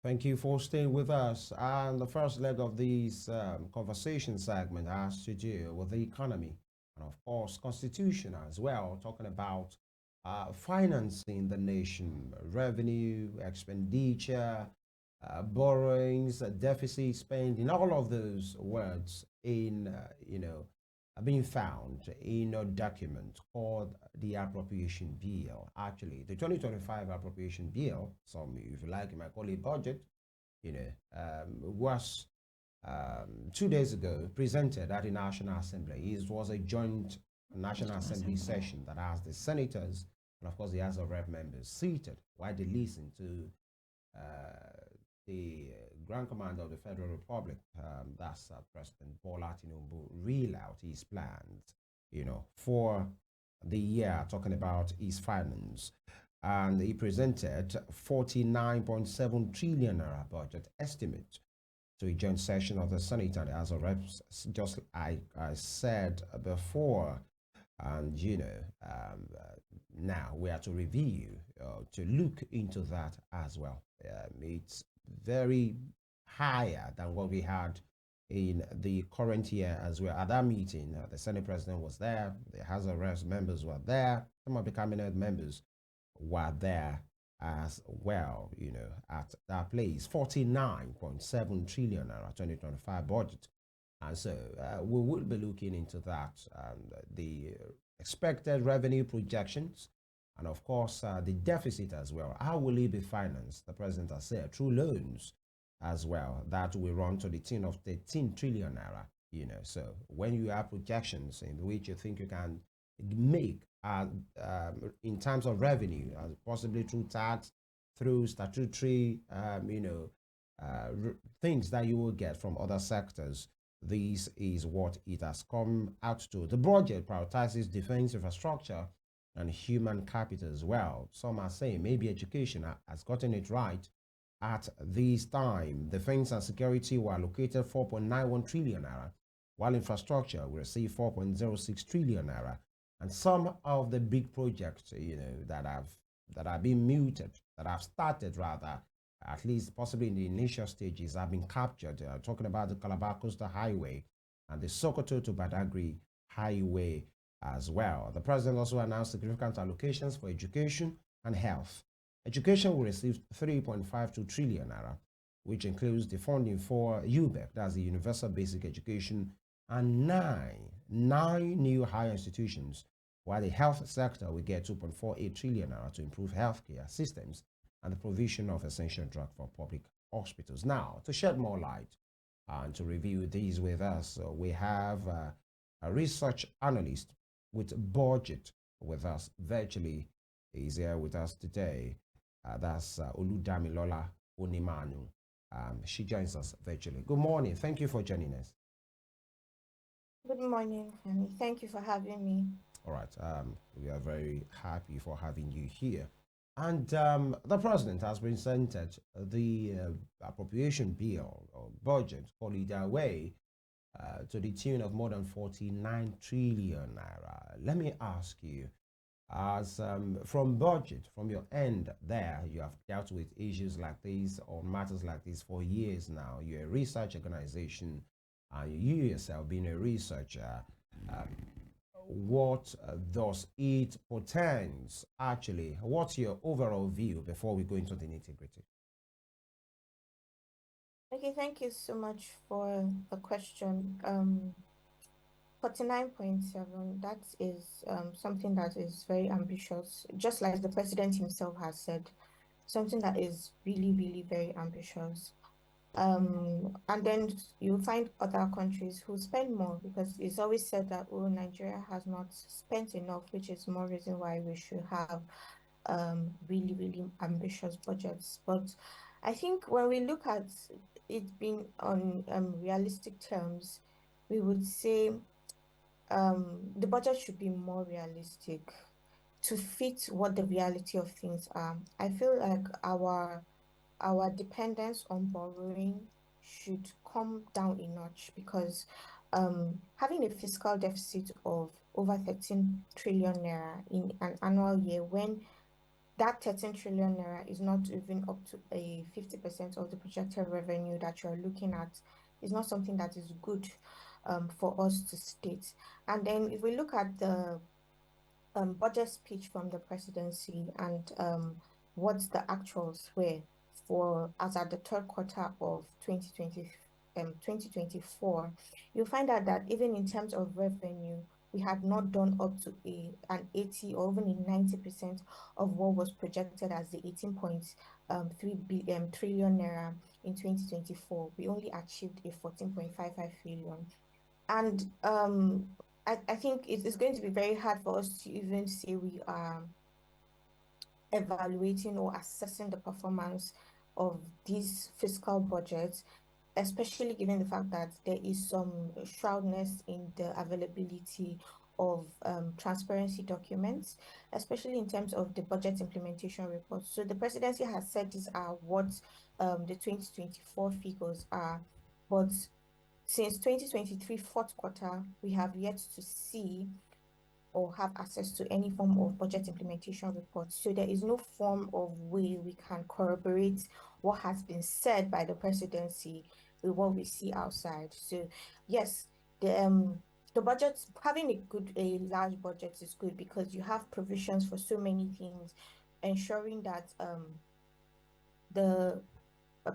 Thank you for staying with us. And the first leg of this conversation segment has to do with the economy and, of course, constitution as well, talking about financing the nation, revenue, expenditure, borrowings, deficit spending, all of those words in, being found in a document called the Appropriation Bill. Actually, the 2025 Appropriation Bill, some, if you like, you might call it budget, was 2 days ago presented at the National Assembly. It was a joint National Assembly session that has the senators and, of course, the House of Rep members seated while they listen to the Grand Commander of the Federal Republic, that's President Bola Tinubu, reel out his plans, for the year, talking about his finance. And he presented 49.7 trillion naira budget estimate to a joint session of the Senate and the House of Reps, just I said before. And, now we are to review, to look into that as well. It's very higher than what we had in the current year as well. At that meeting, the Senate President was there, the House of Reps members were there, some of the cabinet members were there as well, at that place. 49.7 trillion naira 2025 budget. And so we will be looking into that, the expected revenue projections, and of course, the deficit as well. How will it be financed? The president has said through loans as well. That will run to the tune of 13 trillion naira. So when you have projections in which you think you can make in terms of revenue, possibly through tax, through statutory, things that you will get from other sectors. This is what it has come out to. The budget prioritizes defense infrastructure and human capital as well. Some are saying maybe education has gotten it right at this time. Defense and security were allocated 4.91 trillion naira, while infrastructure will receive 4.06 trillion naira. And some of the big projects, that have been muted, that have started rather, at least possibly in the initial stages, have been captured. Talking about the Calabar Coastal Highway and the Sokoto to Badagry Highway as well. The president also announced significant allocations for education and health. Education will receive 3.52 trillion naira, which includes the funding for UBEC, that's the Universal Basic Education, and nine new higher institutions, while the health sector will get 2.48 trillion naira to improve healthcare systems and the provision of essential drug for public hospitals. Now, to shed more light and to review these with us, we have a research analyst with budget with us virtually. He's here with us today. That's Oluwadamilola Onemano. She joins us virtually. Good morning. Thank you for joining us. Good morning, Femi. Thank you for having me. All right. We are very happy for having you here. And the president has presented the appropriation bill or budget, call it that way, to the tune of more than 49 trillion naira. Let me ask you, as from budget, from your end there, you have dealt with issues like this or matters like this for years now. You're a research organization, and you yourself being a researcher. Um, what does it portends actually? What's your overall view before we go into the nitty gritty? Okay, thank you so much for the question. 49.7, that is something that is very ambitious, just like the president himself has said, something that is really, really very ambitious. And then you'll find other countries who spend more because it's always said that, oh, Nigeria has not spent enough, which is more reason why we should have really, really ambitious budgets. But I think when we look at it being on realistic terms, we would say the budget should be more realistic to fit what the reality of things are. I feel like our dependence on borrowing should come down a notch because having a fiscal deficit of over 13 trillion naira in an annual year when that 13 trillion naira is not even up to a 50% of the projected revenue that you're looking at. Is not something that is good for us to state. And then if we look at the budget speech from the presidency and what the actuals were for as at the third quarter of 2024, you'll find out that even in terms of revenue, we had not done up to an 80 or even a 90% of what was projected as the 18.3 trillion naira in 2024. We only achieved a 14.55 trillion. And I think it is going to be very hard for us to even say we are evaluating or assessing the performance of these fiscal budgets, especially given the fact that there is some shroudness in the availability of transparency documents, especially in terms of the budget implementation report. So the presidency has said these are what the 2024 figures are, but since 2023 fourth quarter, we have yet to see or have access to any form of budget implementation report. So there is no form of way we can corroborate what has been said by the presidency with what we see outside. So yes, the budget, having a large budget is good because you have provisions for so many things, ensuring that the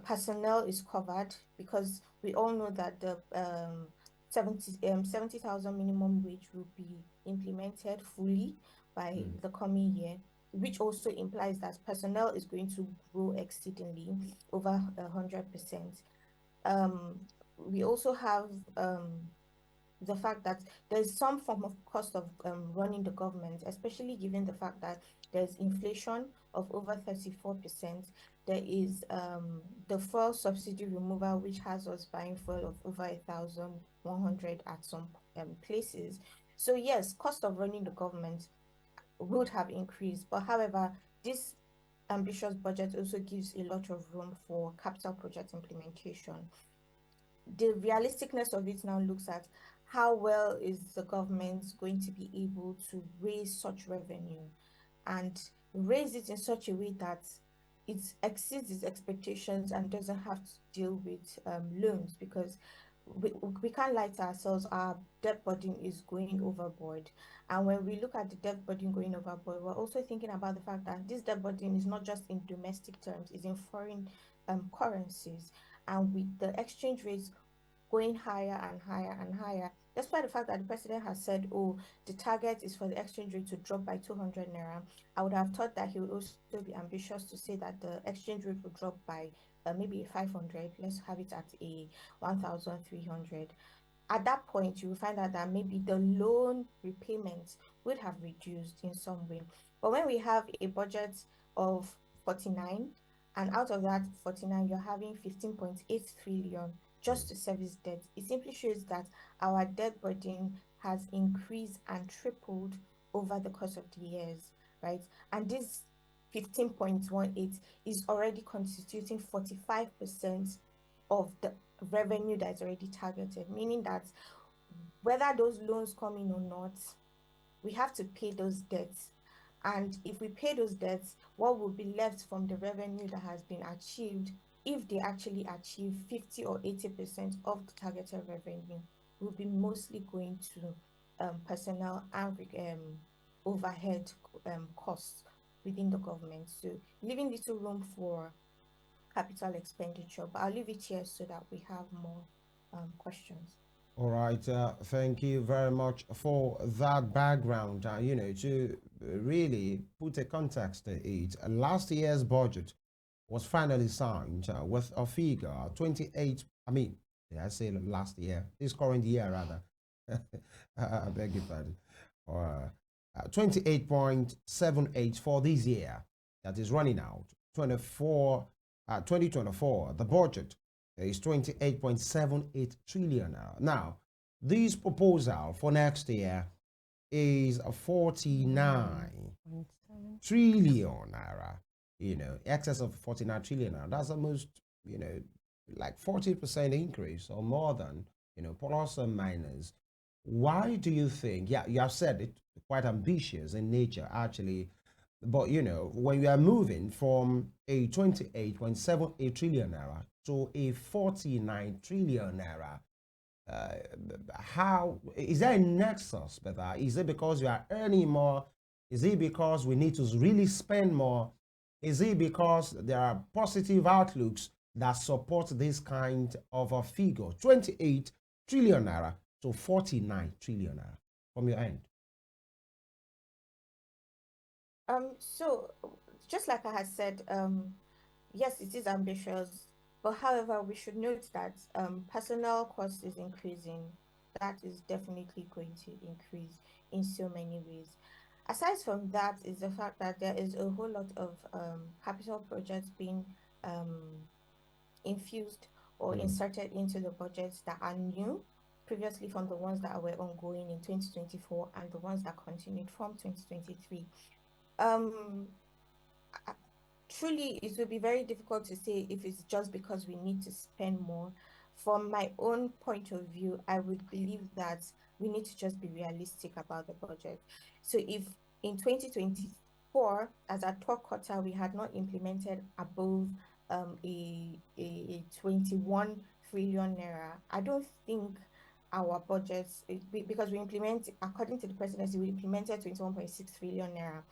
personnel is covered, because we all know that the 70,000 minimum wage will be implemented fully by Mm. the coming year, which also implies that personnel is going to grow exceedingly over 100%. Um, we also have the fact that there's some form of cost of running the government, especially given the fact that there's inflation of over 34%. There is the fuel subsidy removal, which has us buying fuel of over 1,100 at some places. So yes, cost of running the government would have increased. But however, this ambitious budget also gives a lot of room for capital project implementation. The realisticness of it now looks at how well is the government going to be able to raise such revenue and raise it in such a way that it exceeds its expectations and doesn't have to deal with loans, because we can't lie to ourselves, our debt burden is going overboard. And when we look at the debt burden going overboard, we're also thinking about the fact that this debt burden is not just in domestic terms, it's in foreign currencies. And with the exchange rates going higher and higher and higher, despite the fact that the president has said, oh, the target is for the exchange rate to drop by 200 naira. I would have thought that he would also be ambitious to say that the exchange rate would drop by maybe 500. Let's have it at a 1,300. At that point, you will find out that maybe the loan repayments would have reduced in some way. But when we have a budget of 49, and out of that 49, you're having 15.8 trillion just to service debt, it simply shows that our debt burden has increased and tripled over the course of the years, right? And this 15.18 is already constituting 45% of the revenue that's already targeted, meaning that whether those loans come in or not, we have to pay those debts. And if we pay those debts, what will be left from the revenue that has been achieved, if they actually achieve 50 or 80% of the targeted revenue, will be mostly going to personnel and overhead costs within the government. So leaving little room for capital expenditure. But I'll leave it here so that we have more questions. All right. Thank you very much for that background. To really put a context to it, last year's budget was finally signed with a figure 28. I mean, did I say last year? This current year, rather. I beg your pardon. Or 28.78 for this year that is running out. 2024, the budget is 28.78 trillion now. This proposal for next year is a 49 trillion naira, excess of 49 trillion naira. That's almost, like 40% increase or more than, plus or minus. Why do you think, yeah, you have said it, quite ambitious in nature, actually, But when you are moving from a 28.78 trillion naira to a 49 trillion naira, uh, how is there a nexus? Better, is it because you are earning more? Is it because we need to really spend more? Is it because there are positive outlooks that support this kind of a figure? 28 trillion naira to 49 trillion naira from your end. So just like I had said, yes, it is ambitious, but however, we should note that personnel cost is increasing. That is definitely going to increase in so many ways. Aside from that, is the fact that there is a whole lot of capital projects being um, infused or Mm, inserted into the budgets that are new, previously from the ones that were ongoing in 2024 and the ones that continued from 2023. Um, Truly, it will be very difficult to say if it's just because we need to spend more. From my own point of view, I would believe that we need to just be realistic about the budget. So if in 2024, as a third quarter, we had not implemented above a 21 trillion naira, I don't think our budgets, because we implement, according to the presidency, we implemented 21.6 trillion naira.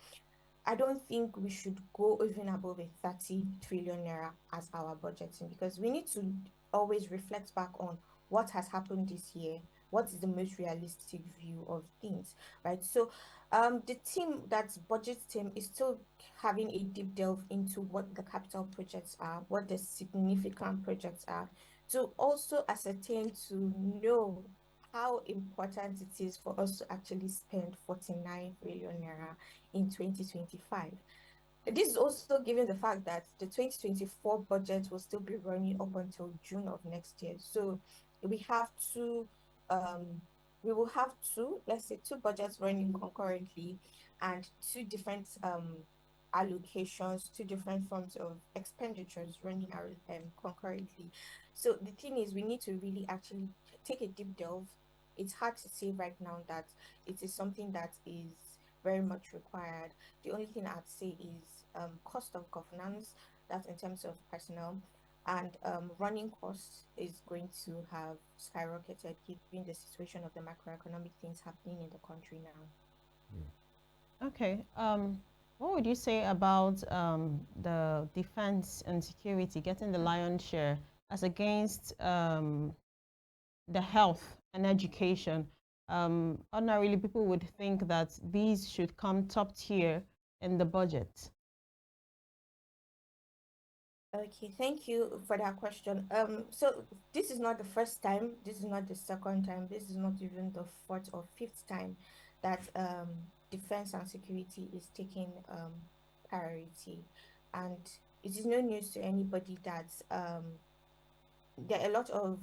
I don't think we should go even above a 30 trillion naira as our budgeting, because we need to always reflect back on what has happened this year, what is the most realistic view of things, right? So the team, that's budget team, is still having a deep delve into what the capital projects are, what the significant projects are, to also ascertain, to know how important it is for us to actually spend 49 billion naira in 2025. This is also given the fact that the 2024 budget will still be running up until June of next year. So we have two, um, we will have two, let's say two budgets running concurrently, and two different allocations, two different forms of expenditures running concurrently. So the thing is, we need to really actually take a deep delve. It's hard to say right now that it is something that is very much required. The only thing I'd say is cost of governance, that's in terms of personnel, and running costs is going to have skyrocketed given the situation of the macroeconomic things happening in the country now. mm. Okay. What would you say about the defense and security getting the lion's share as against the health and education? Ordinarily, people would think that these should come top tier in the budget. Okay, thank you for that question. So this is not the first time, this is not the second time, this is not even the fourth or fifth time that defense and security is taking priority. And it is no news to anybody that there are a lot of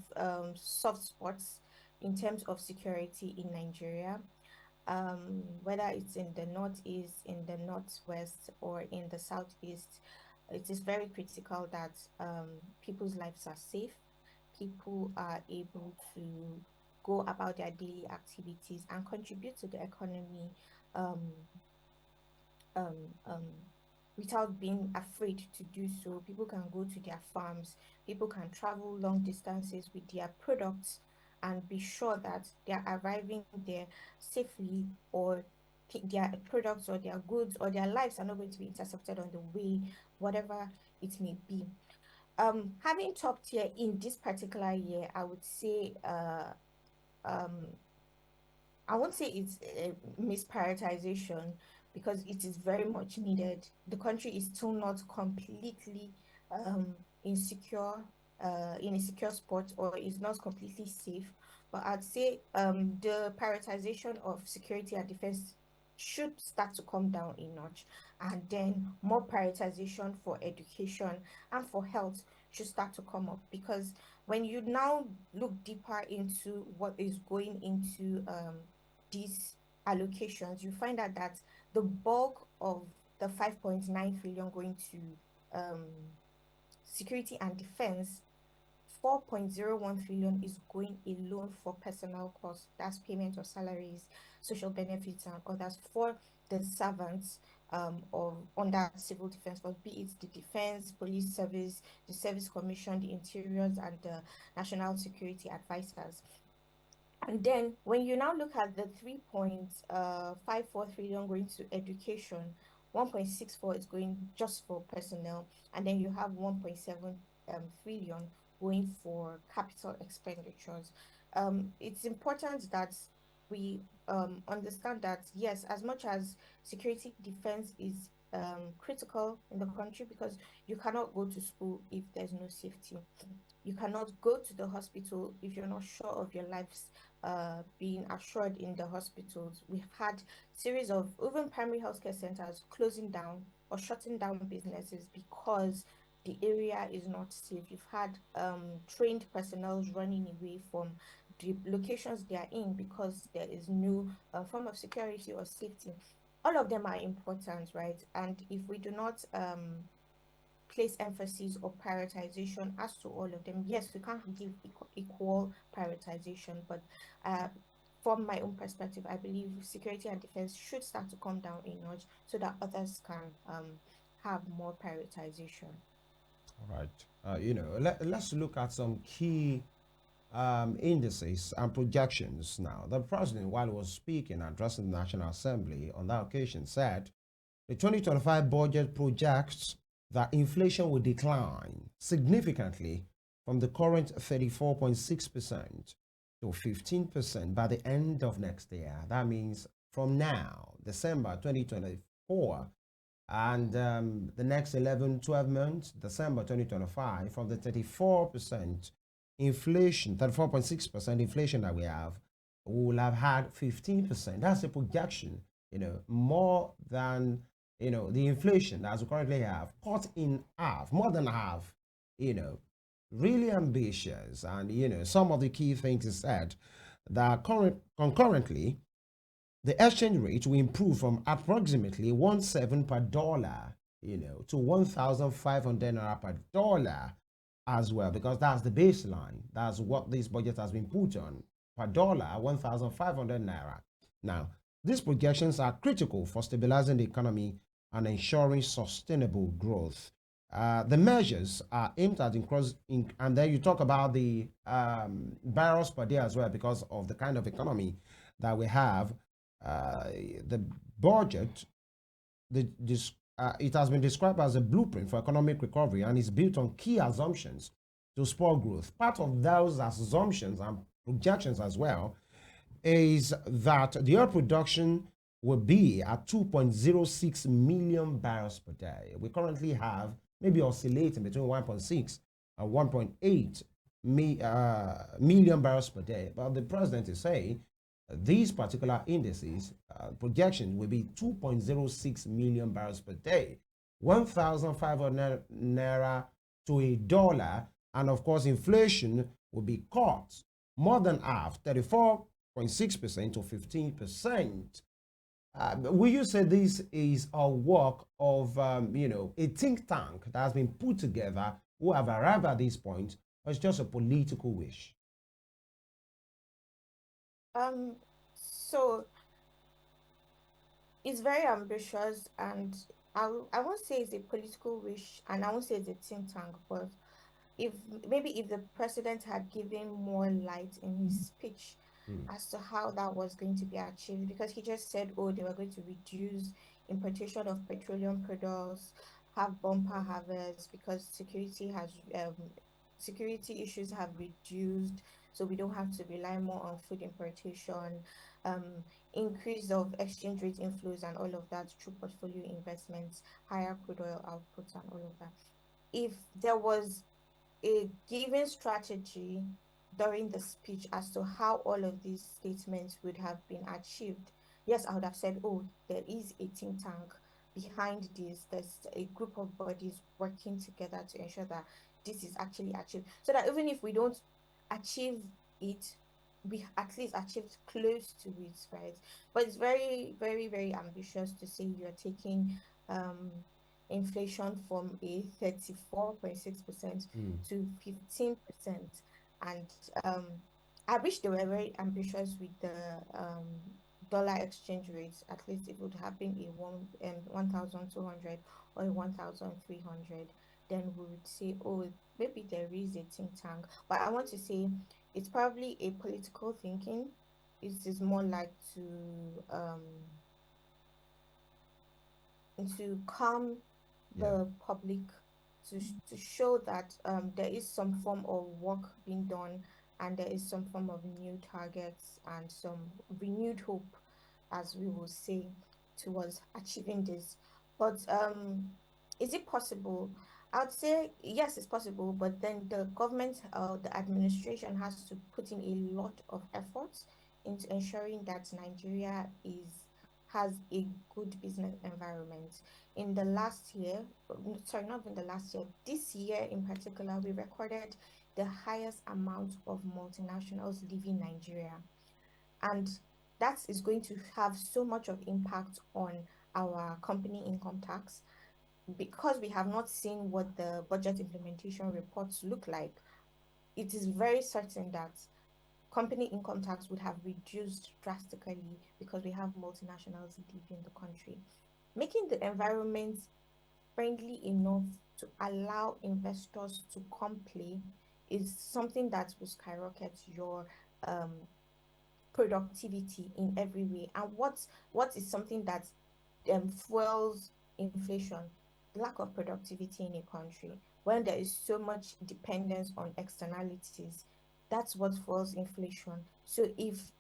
soft spots in terms of security in Nigeria, whether it's in the northeast, in the northwest, or in the southeast. It is very critical that people's lives are safe, people are able to go about their daily activities and contribute to the economy um, um, um, without being afraid to do so. People can go to their farms, people can travel long distances with their products and be sure that they are arriving there safely, or their products or their goods or their lives are not going to be intercepted on the way, whatever it may be. Having top tier in this particular year, I would say um I won't say it's a misprioritization, because it is very much needed. The country is still not completely insecure, in a secure spot, or is not completely safe. But I'd say the prioritization of security and defense should start to come down a notch, and then more prioritization for education and for health should start to come up, because when you now look deeper into what is going into these allocations, you find out that the bulk of the 5.9 trillion going to um, security and defense, 4.01 trillion is going alone for personal costs. That's payment of salaries, social benefits, and others for the servants, of under civil defense force, be it the defense, police service, the service commission, the interiors, and the national security advisors. And then when you now look at the 3.54 trillion going to education, 1.64 is going just for personnel, and then you have 1.7 trillion going for capital expenditures. It's important that we understand that yes, as much as security defense is critical in the country, because you cannot go to school if there's no safety. You cannot go to the hospital if you're not sure of your life's being assured in the hospitals. We've had series of even primary healthcare centers closing down or shutting down businesses because the area is not safe. You've had trained personnel running away from the locations they are in because there is no form of security or safety. All of them are important, right? And if we do not place emphasis or prioritization as to all of them. Yes, we can't give equal prioritization, but uh, from my own perspective, I believe security and defense should start to come down a notch so that others can have more prioritization. All right. Let's look at some key indices and projections now. The president, while he was speaking, addressing the National Assembly on that occasion, said the 2025 budget projects that inflation will decline significantly from the current 34.6% to 15% by the end of next year. That means from now, December 2024, and the next 11, 12 months, December 2025, from the 34% inflation, 34.6% inflation that we have, we will have had 15%. That's a projection, more than, the inflation as we currently have, cut in half, more than half, you know, really ambitious. And, some of the key things is said that concurrently, the exchange rate will improve from approximately 1.7 per dollar, to 1,500 naira per dollar as well, because that's the baseline. That's what this budget has been put on per dollar, 1,500 naira. Now, these projections are critical for stabilizing the economy and ensuring sustainable growth. The measures are aimed at increasing, and then you talk about the barrels per day as well, because of the kind of economy that we have. The budget, it has been described as a blueprint for economic recovery and is built on key assumptions to spur growth. Part of those assumptions and projections as well is that the oil production will be at 2.06 million barrels per day. We currently have maybe oscillating between 1.6 and 1.8 million barrels per day. But the president is saying these particular indices projection will be 2.06 million barrels per day, 1,500 naira to a dollar, and of course inflation will be cut more than half, 34.6% to 15%. Will you say this is a work of a think tank that has been put together who have arrived at this point, or it's just a political wish? So it's very ambitious, and I won't say it's a political wish, and I won't say it's a think tank, but if maybe if the president had given more light in his speech Mm. as to how that was going to be achieved, because he just said, oh, they were going to reduce importation of petroleum products, have bumper harvest because security issues have reduced, so we don't have to rely more on food importation, um, increase of exchange rate inflows and all of that through portfolio investments, higher crude oil output and all of that. If there was a given strategy during the speech as to how all of these statements would have been achieved, yes, I would have said, oh, there is a think tank behind this. There's a group of bodies working together to ensure that this is actually achieved. So that even if we don't achieve it, we at least achieved close to it, right? But it's very, very, very ambitious to say you're taking um inflation from a 34.6% Mm. to 15%. And I wish they were very ambitious with the dollar exchange rates, at least it would have been a 1,200 or a 1,300, then we would say, oh, maybe there is a think tank. But I want to say it's probably a political thinking. It is more like to calm Yeah. the public, to show that there is some form of work being done, and there is some form of new targets and some renewed hope, as we will say, towards achieving this. But is it possible? I would say yes, it's possible, but then the government, the administration has to put in a lot of efforts into ensuring that Nigeria is has a good business environment. In the last year, sorry, not in the last year, this year in particular, we recorded the highest amount of multinationals leaving Nigeria. And that is going to have so much of impact on our company income tax, because we have not seen what the budget implementation reports look like. It is very certain that company income tax would have reduced drastically because we have multinationals leaving the country. Making the environment friendly enough to allow investors to come play is something that will skyrocket your um, productivity in every way. And what is something that fuels inflation? Lack of productivity in a country. When there is so much dependence on externalities, that's what fuels inflation. So if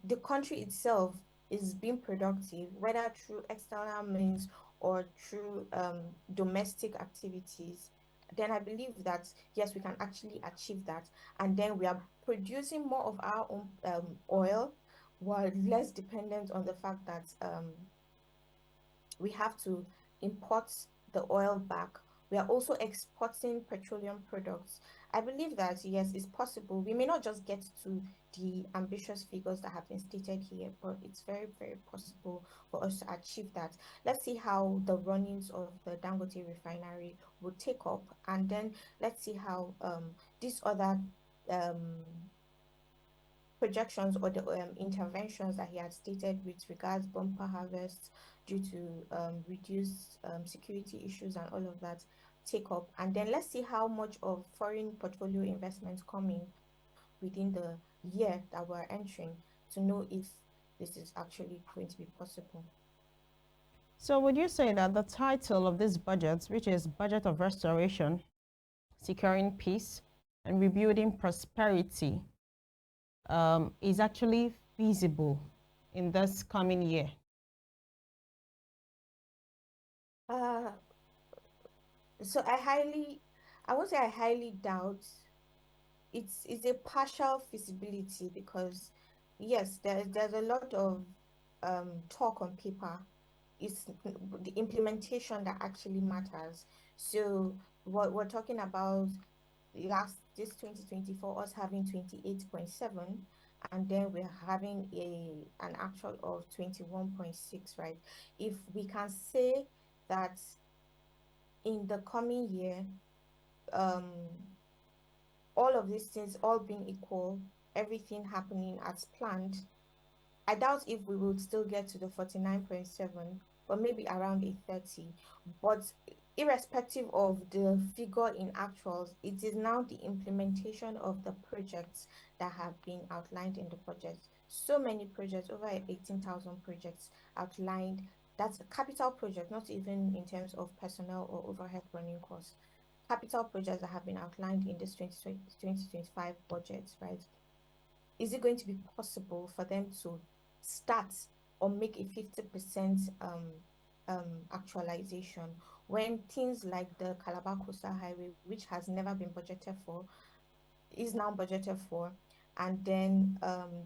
the country itself is being productive, whether through external means or through domestic activities, then I believe that yes, we can actually achieve that. And then we are producing more of our own oil, while less dependent on the fact that we have to import the oil back. We are also exporting petroleum products. I believe that yes, it's possible. We may not just get to the ambitious figures that have been stated here, but it's very, very possible for us to achieve that. Let's see how the runnings of the Dangote refinery will take up, and then let's see how these other um projections or the interventions that he had stated with regards bumper harvests due to reduced security issues and all of that take up. And then let's see how much of foreign portfolio investments coming within the year that we're entering, to know if this is actually going to be possible. So would you say that the title of this budget, which is Budget of Restoration, Securing Peace and Rebuilding Prosperity, is actually feasible in this coming year? Uh, so I won't say I highly doubt. It's a partial feasibility, because yes, there's a lot of talk on paper. It's the implementation that actually matters. So what we're talking about, last this 2024, us having 28.7, and then we're having an actual of 21.6, right? If we can say that in the coming year, um all of these things all being equal, everything happening as planned, I doubt if we would still get to the 49.7, but maybe around a 30. But irrespective of the figure in actuals, it is now the implementation of the projects that have been outlined in the budget. So many projects, over 18,000 projects outlined. That's a capital project, not even in terms of personnel or overhead running costs. Capital projects that have been outlined in this 2025 budget, right? Is it going to be possible for them to start or make a 50% actualization, when things like the Calabar Coastal Highway, which has never been budgeted for, is now budgeted for, and then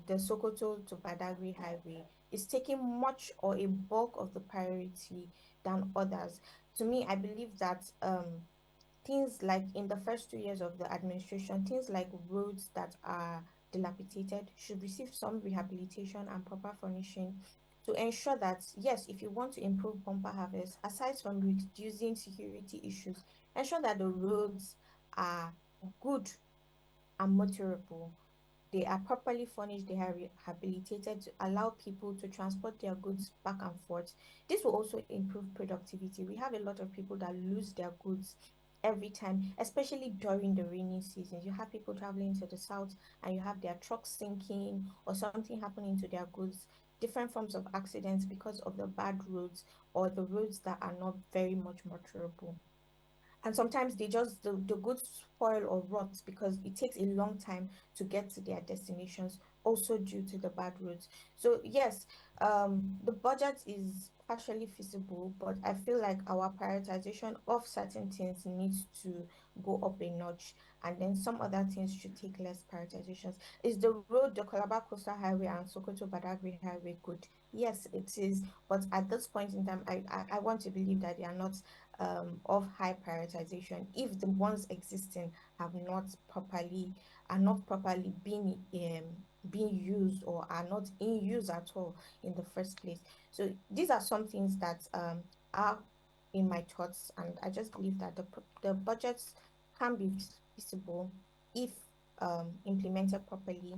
the Sokoto to Badagry Highway is taking much or a bulk of the priority than others. To me, I believe that things like in the first 2 years of the administration, things like roads that are dilapidated should receive some rehabilitation and proper furnishing, to ensure that, yes, if you want to improve bumper harvest, aside from reducing security issues, ensure that the roads are good and motorable. they are properly furnished, they are rehabilitated to allow people to transport their goods back and forth. This will also improve productivity. We have a lot of people that lose their goods every time, especially during the rainy seasons. You have people traveling to the south and you have their trucks sinking or something happening to their goods, different forms of accidents because of the bad roads or the roads that are not very much motorable. And sometimes the goods spoil or rot because it takes a long time to get to their destinations, also due to the bad roads. So yes, the budget is partially feasible, but I feel like our prioritization of certain things needs to go up a notch, and then some other things should take less prioritizations. Is the road, the Calabar Coastal Highway and Sokoto Badagry Highway good? Yes, it is. But at this point in time, I want to believe that they are not of high prioritization if the ones existing have not properly are not properly being used or are not in use at all in the first place. So these are some things that are in my thoughts, and I just believe that the budgets can be feasible if implemented properly.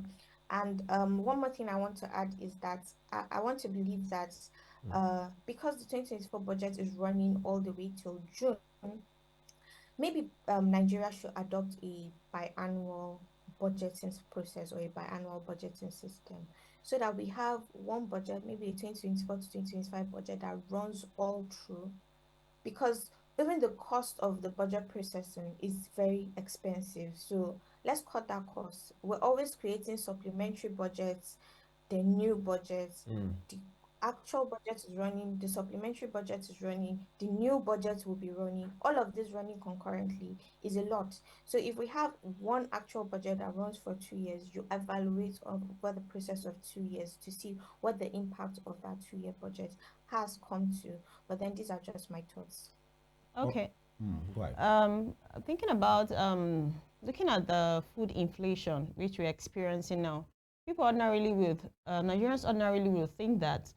And one more thing I want to add is that I want to believe that because the 2024 budget is running all the way till June, maybe Nigeria should adopt a biannual budgeting process or a biannual budgeting system so that we have one budget, maybe a 2024 to 2025 budget that runs all through, because even the cost of the budget processing is very expensive. So let's cut that cost. We're always creating supplementary budgets, the new budget, Mm. the actual budget is running, the supplementary budget is running, the new budget will be running. All of this running concurrently is a lot. So if we have one actual budget that runs for 2 years, you evaluate over the process of 2 years to see what the impact of that 2 year budget has come to. But then these are just my thoughts. Oh, Okay. go ahead. Thinking about looking at the food inflation which we're experiencing now, people ordinarily will, Nigerians ordinarily will think that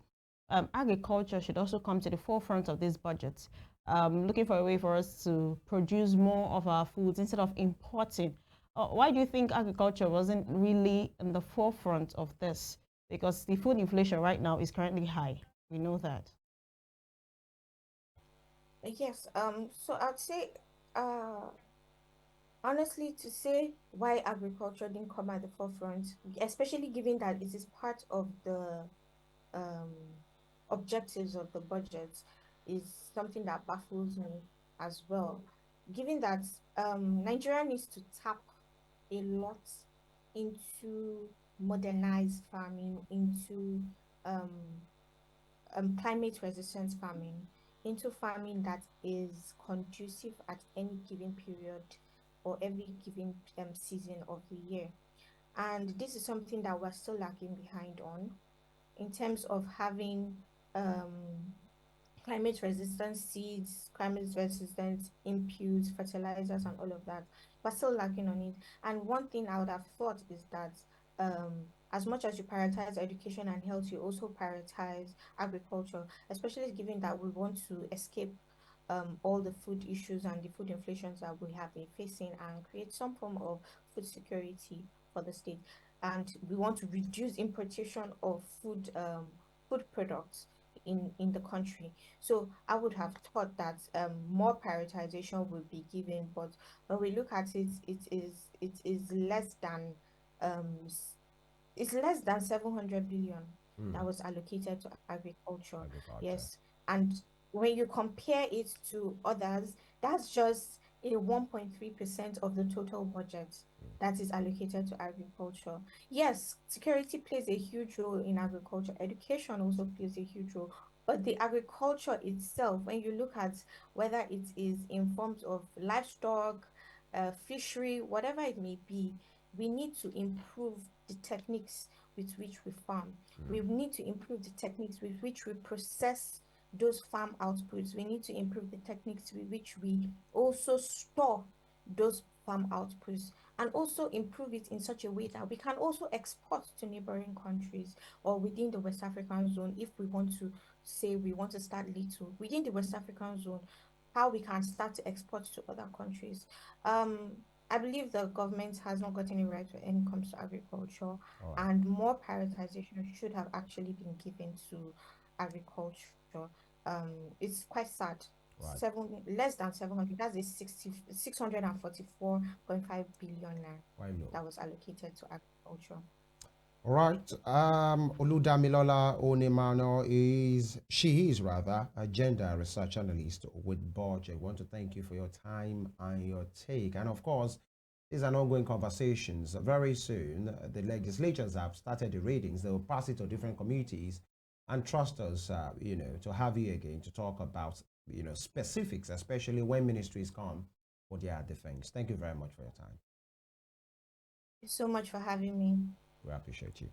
agriculture should also come to the forefront of this budget, looking for a way for us to produce more of our foods instead of importing. Why do you think agriculture wasn't really in the forefront of this? Because the food inflation right now is currently high. We know that. Yes, so I'd say, uh, honestly, to say why agriculture didn't come at the forefront, especially given that it is part of the um, objectives of the budget, is something that baffles me as well. Given that Nigeria needs to tap a lot into modernized farming, into um, climate resistant farming, into farming that is conducive at any given period or every given season of the year. And this is something that we're still lagging behind on in terms of having um, climate resistant seeds, climate resistant inputs, fertilizers, and all of that. But still lacking on it. And one thing I would have thought is that as much as you prioritize education and health, you also prioritize agriculture, especially given that we want to escape all the food issues and the food inflations that we have been facing and create some form of food security for the state. And we want to reduce importation of food products in the country. So I would have thought that more prioritization would be given, but when we look at it, it is less than um it's less than 700 billion Mm. that was allocated to agriculture. Agriculture. Yes. And when you compare it to others, that's just a 1.3% of the total budget that is allocated to agriculture. Yes, security plays a huge role in agriculture. Education also plays a huge role. But the agriculture itself, when you look at whether it is in forms of livestock, fishery, whatever it may be, we need to improve the techniques with which we farm. We need to improve the techniques with which we process those farm outputs. We need to improve the techniques with which we also store those farm outputs and also improve it in such a way that we can also export to neighboring countries or within the West African zone if we want to say we want to start little within the West African zone, how we can start to export to other countries. Um, I believe the government has not gotten it right when it comes to agriculture, All right. and more prioritization should have actually been given to agriculture. It's quite sad. Right. Less than 700, that's a 644.5 billion naira Why no? that was allocated to agriculture. All right. Oluwadamilola Onemano she is rather a gender research analyst with Budget. I want to thank you for your time and your take. And of course, these are ongoing conversations. Very soon, the legislatures have started the readings. They will pass it to different committees, and trust us, to have you again to talk about, specifics, especially when ministries come for their defense. Thank you very much for your time. Thank you so much for having me. We appreciate you.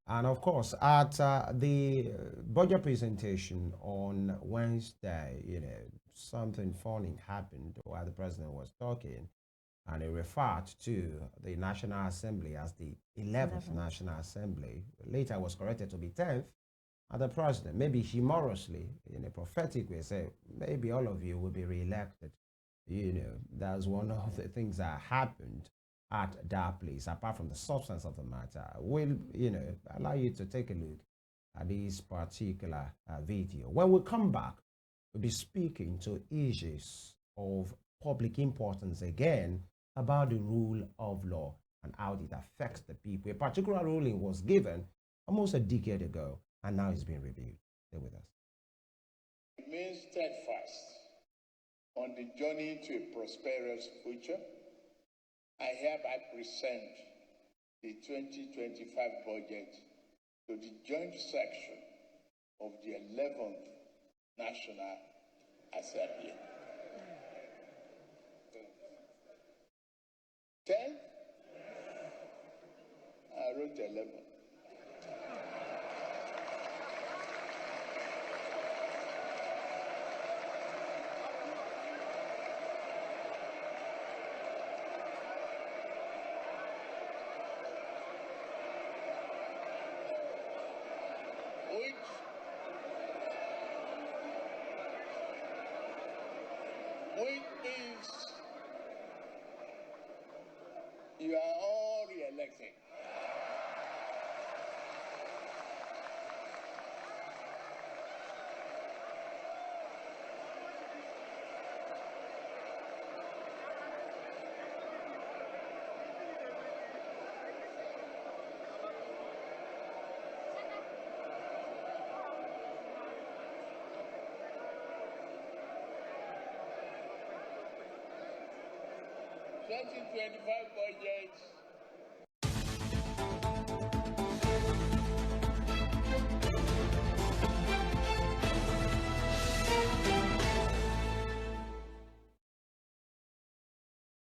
And of course, at the budget presentation on Wednesday, something funny happened while the president was talking, and he referred to the National Assembly as the 11th 11th. National Assembly. Later, it was corrected to be 10th. And the president, maybe humorously, in a prophetic way, said, maybe all of you will be re-elected. That's one of the things that happened at that place, apart from the substance of the matter. Will, allow you to take a look at this particular video. When we come back, we'll be speaking to issues of public importance again about the rule of law and how it affects the people. A particular ruling was given almost a decade ago, and now it's being reviewed. Stay with us. Remain steadfast on the journey to a prosperous future. I hereby present the 2025 budget to the joint section of the 11th National Assembly. 10? I wrote 11. Which means you are all re-elected. '25 budget